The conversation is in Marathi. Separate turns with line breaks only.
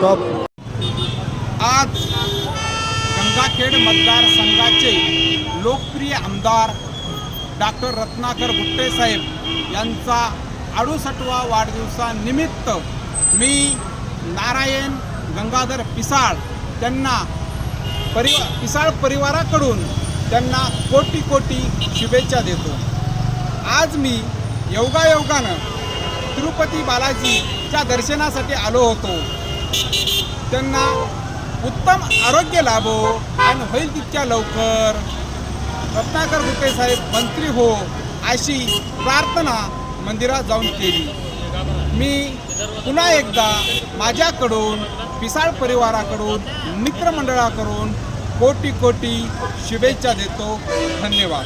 स्टॉप.
आज गंगाखेड मतदारसंघाचे लोकप्रिय आमदार डॉक्टर रत्नाकर गुट्टे साहेब यांचा 68वा वाढदिवसानिमित्त मी नारायण गंगाधर पिसाळ त्यांना पिसाळ परिवाराकडून त्यांना कोटी कोटी शुभेच्छा देतो. आज मी योगायोगानं तिरुपती बालाजीच्या दर्शनासाठी आलो होतो. त्यांना उत्तम आरोग्य लाभो आणि होईल तितक्या लवकर रत्नाकर गुट्टे साहेब मंत्री हो अशी प्रार्थना मंदिरात जाऊन केली. मी पुन्हा एकदा माझ्याकडून पिसाळ परिवाराकडून मित्रमंडळाकडून कोटी कोटी शुभेच्छा देतो. धन्यवाद.